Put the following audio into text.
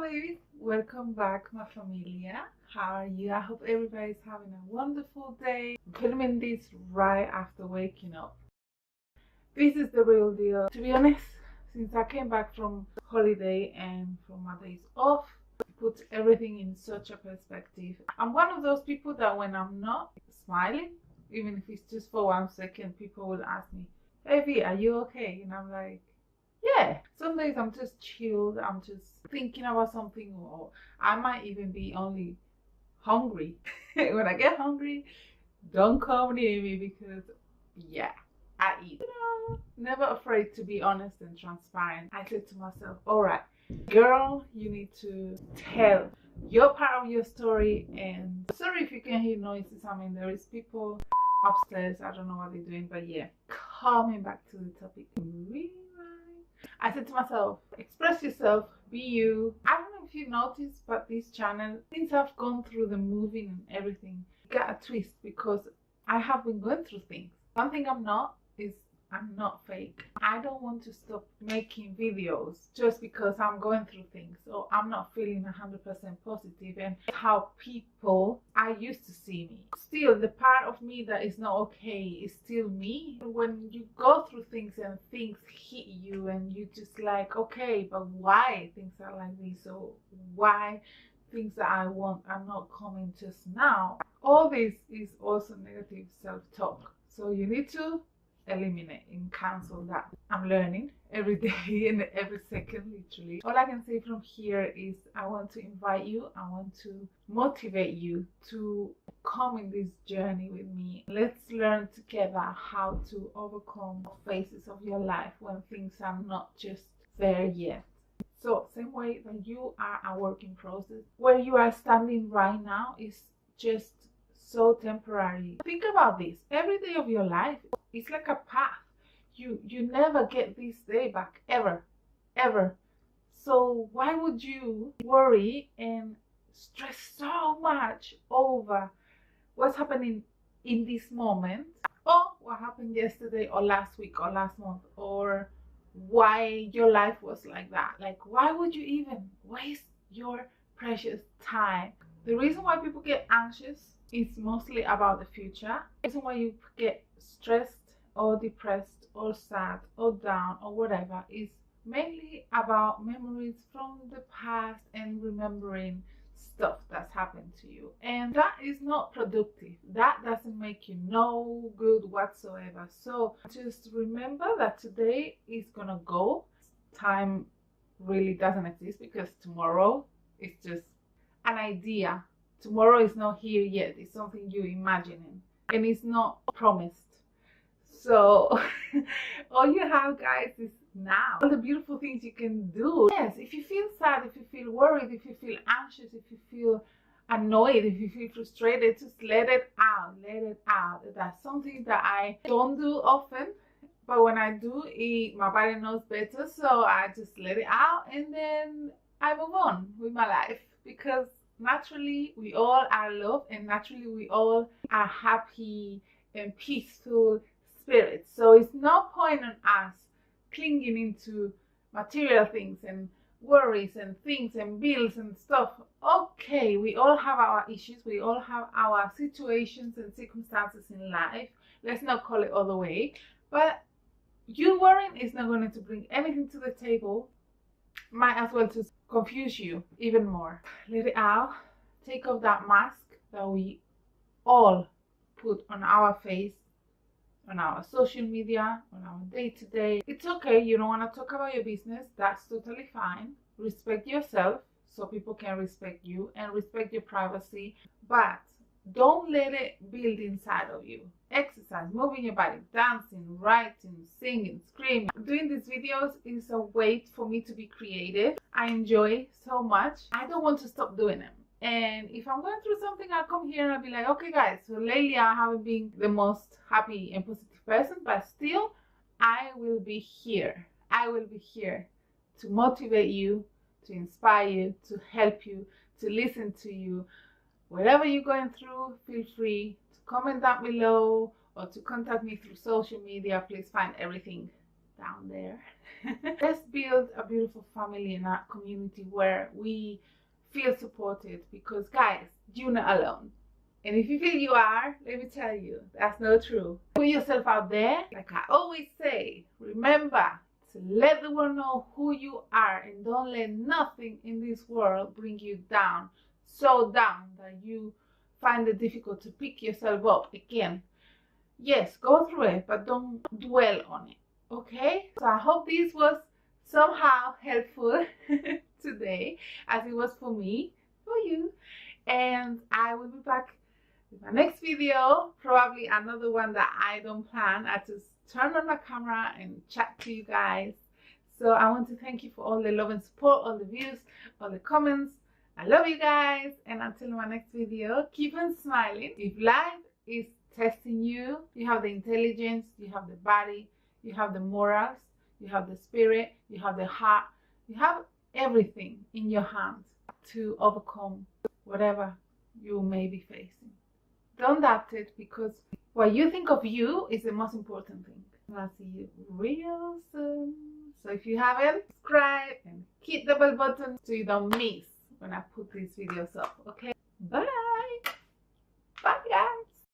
babies, welcome back, my familia. How are you? I hope everybody's having a wonderful day. I'm filming this right after waking up. This is the real deal. To be honest, since I came back from holiday and from my days off, it puts everything in such a perspective. I'm one of those people that when I'm not smiling, even if it's just for 1 second, people will ask me, "Hey V, are you okay?" And I'm like, yeah, some days I'm just chilled, I'm just thinking about something, or I might even be only hungry. When I get hungry, don't come near me because, yeah, I eat. Never afraid to be honest and transparent. I said to myself, all right, girl, you need to tell your part of your story. And sorry if you can hear noises. I mean, there is people upstairs. I don't know what they're doing, but yeah, coming back to the topic. I said to myself, express yourself, be you. I don't know if you noticed, but this channel, since I've gone through the moving and everything, got a twist because I have been going through things. One thing I'm not is I'm not fake. I don't want to stop making videos just because I'm going through things or I'm not feeling 100% positive and how people are used to see me. Still, the part of me that is not okay is still me. When you go through things and things hit you and you just like, okay, but why things are like this, or why things that I want are not coming just now? All this is also negative self-talk. So you need to eliminate and cancel that. I'm learning every day and every second, literally. All I can say from here is I want to invite you, I want to motivate you to come in this journey with me. Let's learn together how to overcome phases of your life when things are not just there yet. So same way that you are a work in process, where you are standing right now is just so temporary. Think about this. Every day of your life, it's like a path. You never get this day back, ever. So why would you worry and stress so much over what's happening in this moment, or what happened yesterday or last week or last month, or why your life was like that? Like, why would you even waste your precious time? The reason why people get anxious is mostly about the future. The reason why you get stressed or depressed or sad or down or whatever is mainly about memories from the past and remembering stuff that's happened to you, and that is not productive. That doesn't make you no good whatsoever. So just remember that today is gonna go. Time really doesn't exist because tomorrow is just an idea. Tomorrow is not here yet. It's something you're imagining and it's not promised. So all you have, guys, is now. All the beautiful things you can do. Yes, if you feel sad, if you feel worried, if you feel anxious, if you feel annoyed, if you feel frustrated, just let it out. Let it out. That's something that I don't do often, but when I do, my body knows better, so I just let it out and then I move on with my life, because naturally we all are loved and naturally we all are happy and peaceful spirits. So it's no point on us clinging into material things and worries and things and bills and stuff. Okay, we all have our issues, we all have our situations and circumstances in life. Let's not call it other way, but you worrying is not going to bring anything to the table. Might as well just confuse you even more. Let it out. Take off that mask that we all put on our face, on our social media, on our day-to-day. It's okay, you don't want to talk about your business. That's totally fine. Respect yourself so people can respect you and respect your privacy, but don't let it build inside of you. Exercise, moving your body, dancing, writing, singing, screaming. Doing these videos is a way for me to be creative. I enjoy so much. I don't want to stop doing them. And if I'm going through something, I'll come here and I'll be like, okay guys, so lately I haven't been the most happy and positive person, but still I will be here. I will be here to motivate you, to inspire you, to help you, to listen to you. Whatever you're going through, feel free to comment down below or to contact me through social media. Please find everything down there. Let's build a beautiful family in our community where we feel supported, because guys, you're not alone. And if you feel you are, let me tell you, that's not true. Put yourself out there. Like I always say, remember to let the world know who you are, and don't let nothing in this world bring you down, so down that you find it difficult to pick yourself up again. Yes, go through it, but don't dwell on it, okay? So I hope this was somehow helpful today, as it was for me, for you. And I will be back with my next video, probably another one that I don't plan. I just turn on my camera and chat to you guys. So I want to thank you for all the love and support, all the views, all the comments. I love you guys, and until my next video, keep on smiling. If life is testing you, you have the intelligence, you have the body, you have the morals, you have the spirit, you have the heart, you have everything in your hands to overcome whatever you may be facing. Don't doubt it, because what you think of you is the most important thing. And I'll see you real soon. So if you haven't, subscribe and hit the bell button so you don't miss when I put these videos up, okay? Bye! Bye guys!